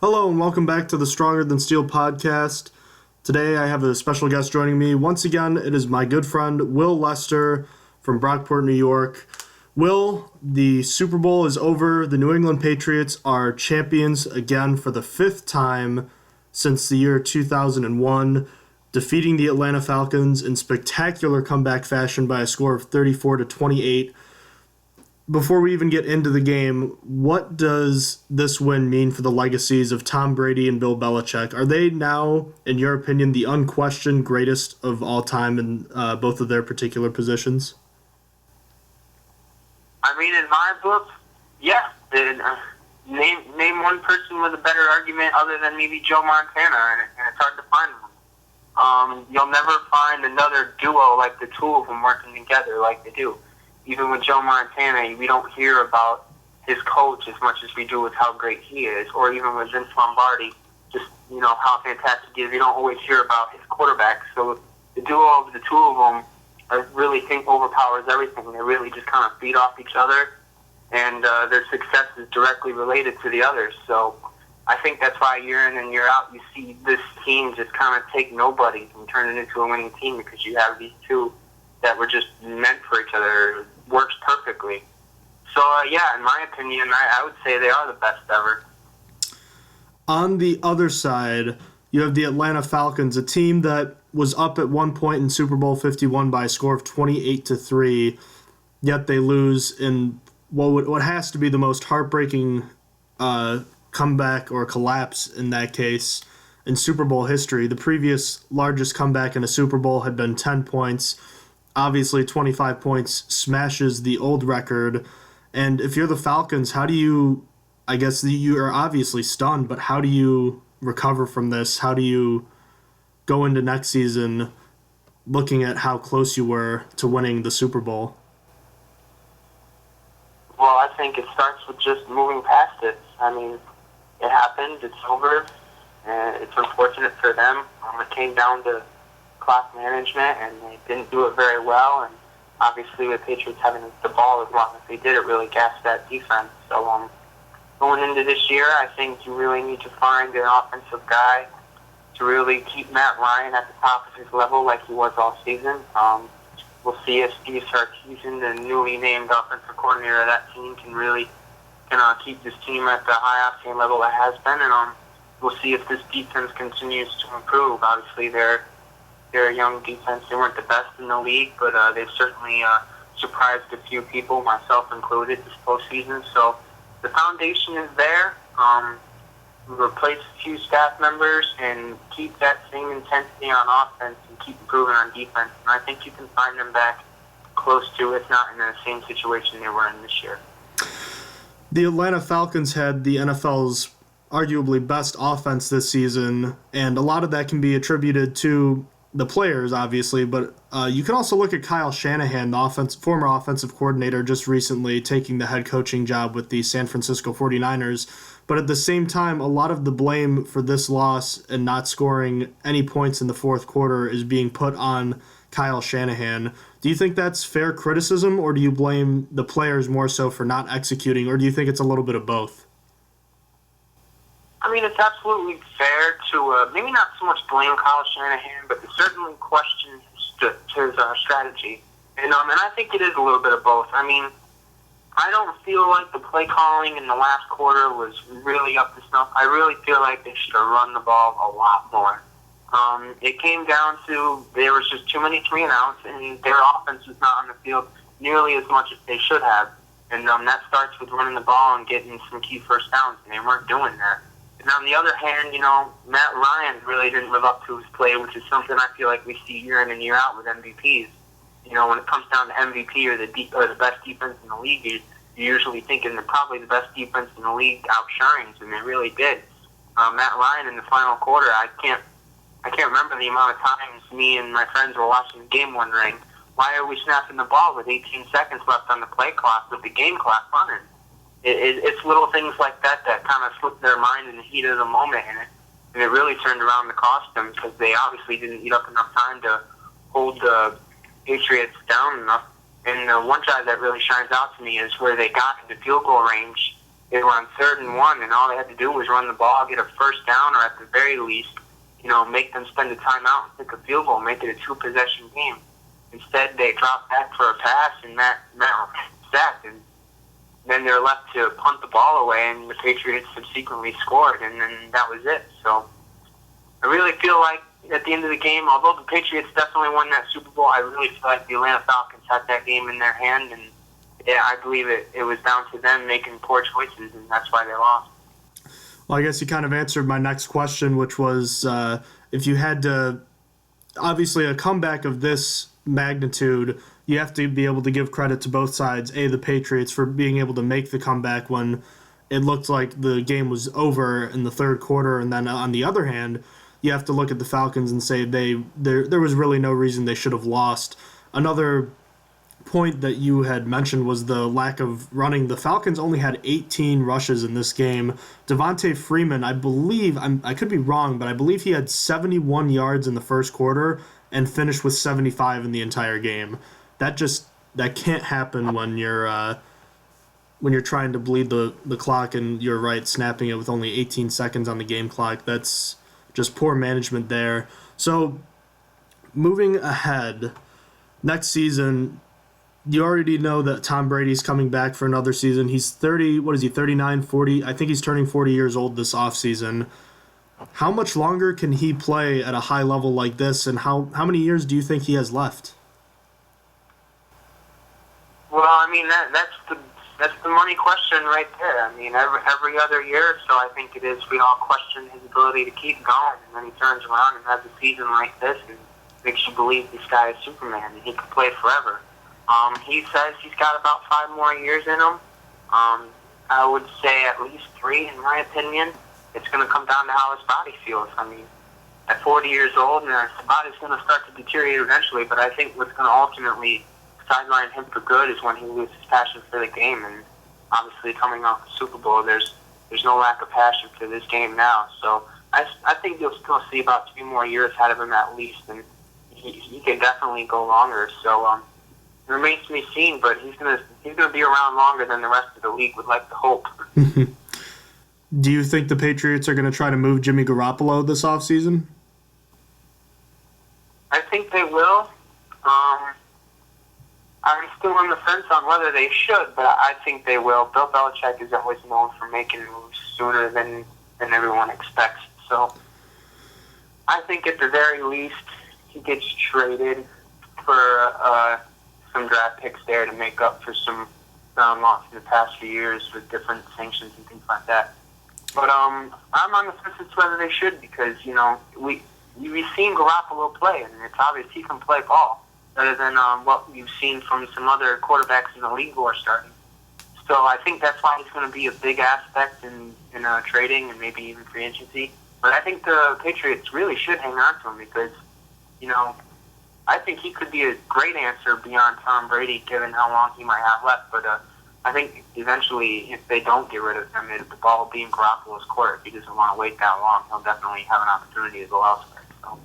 Hello and welcome back to the Stronger Than Steel podcast. Today I have a special guest joining me. Once again, it is my good friend Will Lester from Brockport, New York. Will, the Super Bowl is over. The New England Patriots are champions again for the fifth time since the year 2001, defeating the Atlanta Falcons in spectacular comeback fashion by a score of 34-28. Before we even get into the game, what does this win mean for the legacies of Tom Brady and Bill Belichick? Are they now, in your opinion, the unquestioned greatest of all time in both of their particular positions? I mean, in my book, yeah. Name one person with a better argument other than maybe Joe Montana, and it's hard to find them. You'll never find another duo like the two of them working together like they do. Even with Joe Montana, we don't hear about his coach as much as we do with how great he is, or even with Vince Lombardi, just, how fantastic he is. We don't always hear about his quarterback. So the duo of the two of them, I really think, overpowers everything. They really just kind of feed off each other, and their success is directly related to the others. So I think that's why year in and year out you see this team just kind of take nobody and turn it into a winning team, because you have these two that were just meant for each other. It works perfectly. So, in my opinion, I would say they are the best ever. On the other side, you have the Atlanta Falcons, a team that was up at one point in Super Bowl 51 by a score of 28-3, yet they lose in what has to be the most heartbreaking comeback or collapse in that case in Super Bowl history. The previous largest comeback in a Super Bowl had been 10 points. Obviously, 25 points smashes the old record. And if you're the Falcons, how do you, I guess you are obviously stunned, but how do you recover from this? How do you go into next season looking at how close you were to winning the Super Bowl? Well, I think it starts with just moving past it. I mean, it happened, it's over, and it's unfortunate for them. It came down to clock management, and they didn't do it very well. And obviously, with Patriots having the ball as long as they did, it really gassed that defense. So going into this year, I think you really need to find an offensive guy to really keep Matt Ryan at the top of his level like he was all season. We'll see if Steve Sarkisian, the newly named offensive coordinator of that team, can keep this team at the high octane level it has been, and we'll see if this defense continues to improve. Obviously, they're a young defense. They weren't the best in the league, but they've certainly surprised a few people, myself included, this postseason. So the foundation is there. Replace a few staff members and keep that same intensity on offense and keep improving on defense. And I think you can find them back close to, if not in the same situation they were in this year. The Atlanta Falcons had the NFL's arguably best offense this season, and a lot of that can be attributed to the players, obviously, but you can also look at Kyle Shanahan, the former offensive coordinator, just recently taking the head coaching job with the San Francisco 49ers. But at the same time, a lot of the blame for this loss and not scoring any points in the fourth quarter is being put on Kyle Shanahan. Do you think that's fair criticism, or do you blame the players more so for not executing, or do you think it's a little bit of both? I mean, it's absolutely fair to maybe not so much blame Kyle Shanahan, but to certainly question his strategy. And I think it is a little bit of both. I mean, I don't feel like the play calling in the last quarter was really up to snuff. I really feel like they should have run the ball a lot more. It came down to there was just too many 3-and-outs, and their offense was not on the field nearly as much as they should have. And that starts with running the ball and getting some key first downs, and they weren't doing that. And on the other hand, Matt Ryan really didn't live up to his play, which is something I feel like we see year in and year out with MVPs. When it comes down to MVP or the best defense in the league, you're usually thinking that probably the best defense in the league outshines, and they really did. Matt Ryan in the final quarter, I can't remember the amount of times me and my friends were watching the game wondering, why are we snapping the ball with 18 seconds left on the play clock with the game clock running? It's little things like that kind of slipped their mind in the heat of the moment, and it really turned around to cost them, because they obviously didn't eat up enough time to hold the Patriots down enough. And the one drive that really shines out to me is where they got into field goal range they were on 3rd and 1, and all they had to do was run the ball, get a first down, or at the very least, make them spend a timeout and kick a field goal, make it a 2-possession game. Instead, they dropped back for a pass, and Matt sacked, and then they're left to punt the ball away, and the Patriots subsequently scored, and then that was it. So I really feel like at the end of the game, although the Patriots definitely won that Super Bowl, I really feel like the Atlanta Falcons had that game in their hand, and I believe it was down to them making poor choices, and that's why they lost. Well, I guess you kind of answered my next question, which was if you had to, obviously a comeback of this magnitude, you have to be able to give credit to both sides. The Patriots for being able to make the comeback when it looked like the game was over in the third quarter, and then on the other hand, you have to look at the Falcons and say there was really no reason they should have lost. Another point that you had mentioned was the lack of running. The Falcons only had 18 rushes in this game. Devontae Freeman, I believe, I could be wrong, but I believe he had 71 yards in the first quarter and finished with 75 in the entire game. That can't happen when you're trying to bleed the clock, and you're right, snapping it with only 18 seconds on the game clock. That's just poor management there. So moving ahead, next season, you already know that Tom Brady's coming back for another season. He's 39, 40? I think he's turning 40 years old this offseason. How much longer can he play at a high level like this, and how many years do you think he has left? Well, I mean, that's the money question right there. I mean, every other year, so I think it is, we all question his ability to keep going, and then he turns around and has a season like this and makes you believe this guy is Superman and he can play forever. He says he's got about 5 more years in him. I would say at least 3, in my opinion. It's going to come down to how his body feels. I mean, at 40 years old, and his body's going to start to deteriorate eventually, but I think what's going to ultimately sideline him for good is when he loses passion for the game. And obviously, coming off the Super Bowl, there's no lack of passion for this game now. So I think you'll still see about 3 more years ahead of him at least, and he can definitely go longer. So it remains to be seen, but he's gonna be around longer than the rest of the league would like to hope. Do you think the Patriots are going to try to move Jimmy Garoppolo this offseason? I think they will. I'm still on the fence on whether they should, but I think they will. Bill Belichick is always known for making moves sooner than everyone expects. So I think at the very least he gets traded for some draft picks there to make up for some ground lost in the past few years with different sanctions and things like that. But I'm on the fence as to whether they should, because we've seen Garoppolo play, and it's obvious he can play ball better than what we've seen from some other quarterbacks in the league who are starting. So I think that's why he's going to be a big aspect in trading and maybe even free agency. But I think the Patriots really should hang on to him because I think he could be a great answer beyond Tom Brady, given how long he might have left. But I think eventually, if they don't get rid of him, the ball will be in Garoppolo's court. If he doesn't want to wait that long, he'll definitely have an opportunity to go elsewhere. So.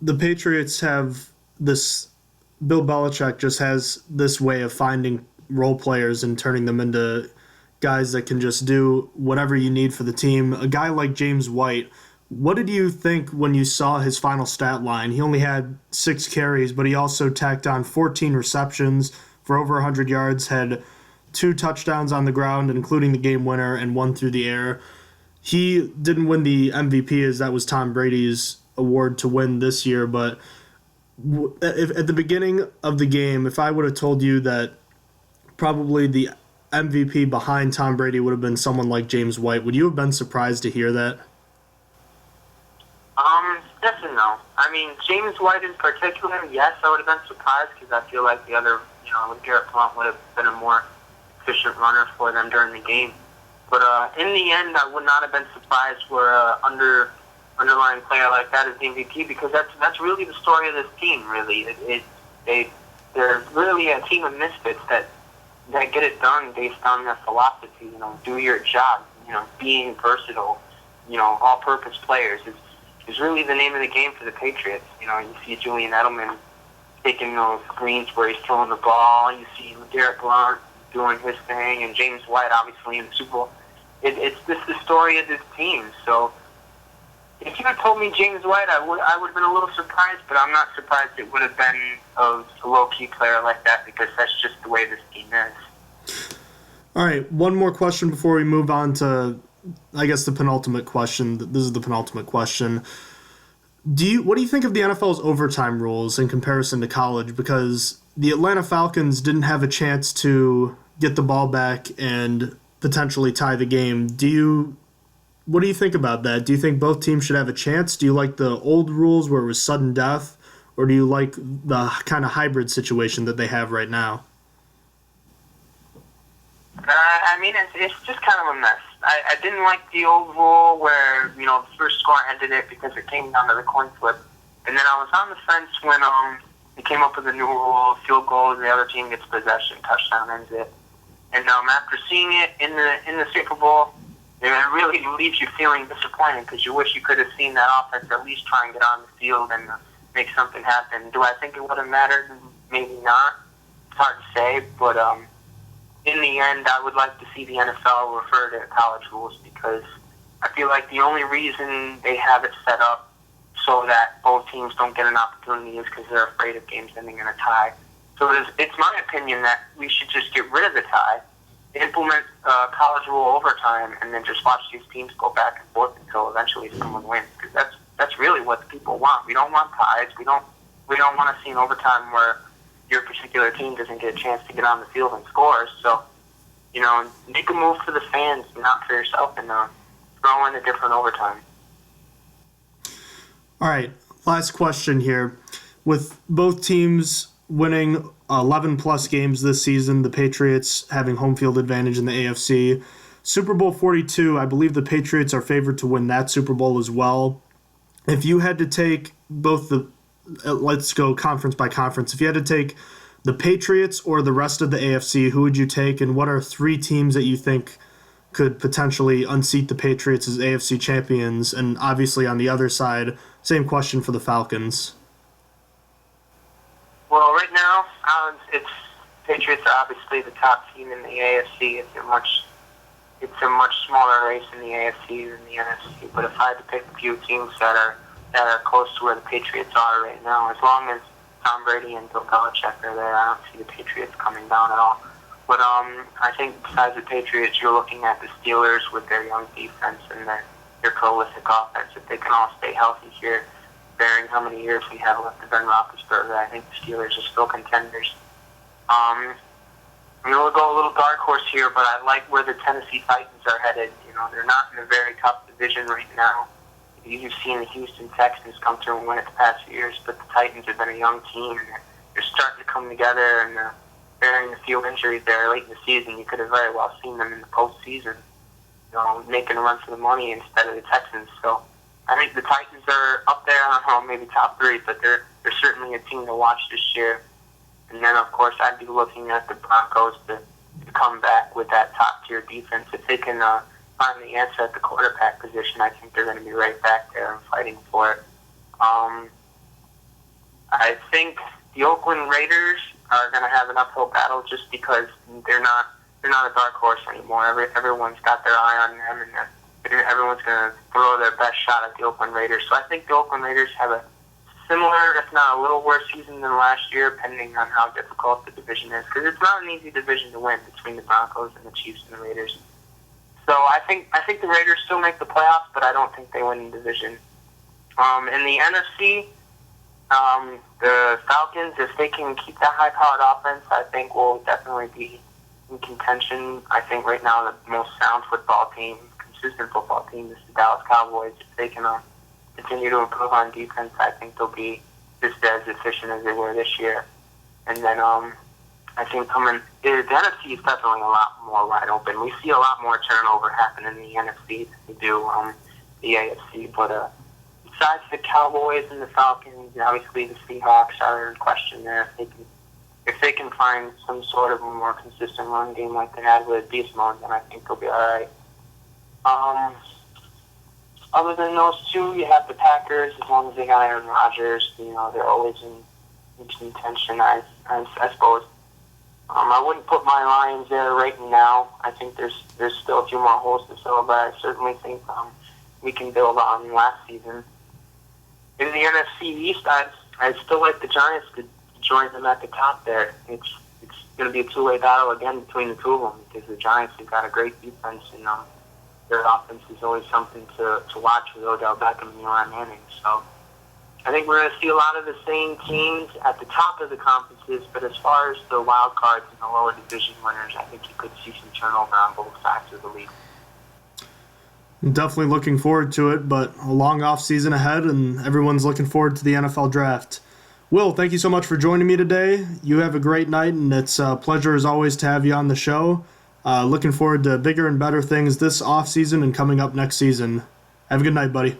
The Patriots have this. Bill Belichick just has this way of finding role players and turning them into guys that can just do whatever you need for the team. A guy like James White. What did you think when you saw his final stat line? He only had 6 carries, but he also tacked on 14 receptions for over 100 yards, had 2 touchdowns on the ground, including the game winner, and 1 through the air. He didn't win the MVP, as that was Tom Brady's award to win this year, but if at the beginning of the game, if I would have told you that probably the MVP behind Tom Brady would have been someone like James White, would you have been surprised to hear that? Yes and no. I mean, James White in particular, yes, I would have been surprised because I feel like the other, Garrett Blount would have been a more efficient runner for them during the game. But in the end, I would not have been surprised for an underlying player like that as the MVP, because that's really the story of this team, really. They're really a team of misfits that get it done based on their philosophy, do your job, being versatile, all-purpose players is really the name of the game for the Patriots. You see Julian Edelman taking those screens where he's throwing the ball. You see Garrett Blount doing his thing, and James White obviously in the Super Bowl. It's just the story of this team. So if you had told me James White, I would have been a little surprised, but I'm not surprised it would have been a low-key player like that, because that's just the way this team is. All right, one more question before we move on to, I guess, the penultimate question. This is the penultimate question. What do you think of the NFL's overtime rules in comparison to college? Because the Atlanta Falcons didn't have a chance to get the ball back and potentially tie the game. What do you think about that? Do you think both teams should have a chance? Do you like the old rules where it was sudden death? Or do you like the kind of hybrid situation that they have right now? I mean, it's just kind of a mess. I didn't like the old rule where, the first score ended it because it came down to the coin flip. And then I was on the fence when they came up with a new rule, field goals, the other team gets possession, touchdown ends it. And after seeing it in the Super Bowl, it really leaves you feeling disappointed because you wish you could have seen that offense at least try and get on the field and make something happen. Do I think it would have mattered? Maybe not. It's hard to say, but in the end, I would like to see the NFL refer to college rules, because I feel like the only reason they have it set up so that both teams don't get an opportunity is because they're afraid of games ending in a tie. So it's my opinion that we should just get rid of the tie, implement college rule overtime, and then just watch these teams go back and forth until eventually someone wins. Because that's really what the people want. We don't want ties. We don't want to see an overtime where your particular team doesn't get a chance to get on the field and score. So, make a move for the fans, not for yourself, and throw in a different overtime. All right, last question here. With both teams winning 11-plus games this season, the Patriots having home field advantage in the AFC, Super Bowl 42, I believe the Patriots are favored to win that Super Bowl as well. If you had to take let's go conference by conference. If you had to take the Patriots or the rest of the AFC, who would you take, and what are 3 teams that you think could potentially unseat the Patriots as AFC champions? And obviously on the other side, same question for the Falcons. Well, right now, it's Patriots are obviously the top team in the AFC. It's a much smaller race in the AFC than the NFC. But if I had to pick a few teams that are close to where the Patriots are right now, as long as Tom Brady and Bill Belichick are there, I don't see the Patriots coming down at all. But I think besides the Patriots, you're looking at the Steelers with their young defense and their prolific offense. If they can all stay healthy here, bearing how many years we have left to Ben Roethlisberger, I think the Steelers are still contenders. I'm going to go a little dark horse here, but I like where the Tennessee Titans are headed. They're not in a very tough division right now. You've seen the Houston Texans come through and win it the past few years, but the Titans have been a young team, and they're starting to come together, and bearing a few injuries there late in the season, you could have very well seen them in the postseason, making a run for the money instead of the Texans. So I think the Titans are up there, I don't know, maybe top 3, but they're certainly a team to watch this year. And then, of course, I'd be looking at the Broncos to come back with that top-tier defense. If they can find the answer at the quarterback position, I think they're going to be right back there and fighting for it. I think the Oakland Raiders are going to have an uphill battle just because they're not a dark horse anymore. Everyone's got their eye on them, and everyone's going to throw their best shot at the Oakland Raiders. So I think the Oakland Raiders have a similar, if not a little worse season than last year, depending on how difficult the division is. Because it's not an easy division to win between the Broncos and the Chiefs and the Raiders. So I think the Raiders still make the playoffs, but I don't think they win the division. In the NFC, the Falcons, if they can keep that high-powered offense, I think will definitely be in contention. I think right now the most sound football team, consistent football team, is the Dallas Cowboys. If they can continue to improve on defense, I think they'll be just as efficient as they were this year. And then I think the NFC is definitely a lot more wide open. We see a lot more turnover happen in the NFC than we do the AFC. But besides the Cowboys and the Falcons, obviously the Seahawks are in question there. If they can find some sort of a more consistent run game like they had with Beast Mode, then I think they'll be all right. Other than those two, you have the Packers. As long as they got Aaron Rodgers, they're always in contention, I suppose. I wouldn't put my Lions there right now. I think there's still a few more holes to fill, but I certainly think we can build on last season. In the NFC East, I still like the Giants to join them at the top there. It's going to be a two-way battle again between the two of them because the Giants have got a great defense and their offense is always something to watch with Odell Beckham and Eli Manning. So I think we're going to see a lot of the same teams at the top of the conferences, but as far as the wild cards and the lower division winners, I think you could see some turnover on both sides of the league. I'm definitely looking forward to it, but a long off season ahead, and everyone's looking forward to the NFL draft. Will, thank you so much for joining me today. You have a great night, and it's a pleasure as always to have you on the show. Looking forward to bigger and better things this off season and coming up next season. Have a good night, buddy.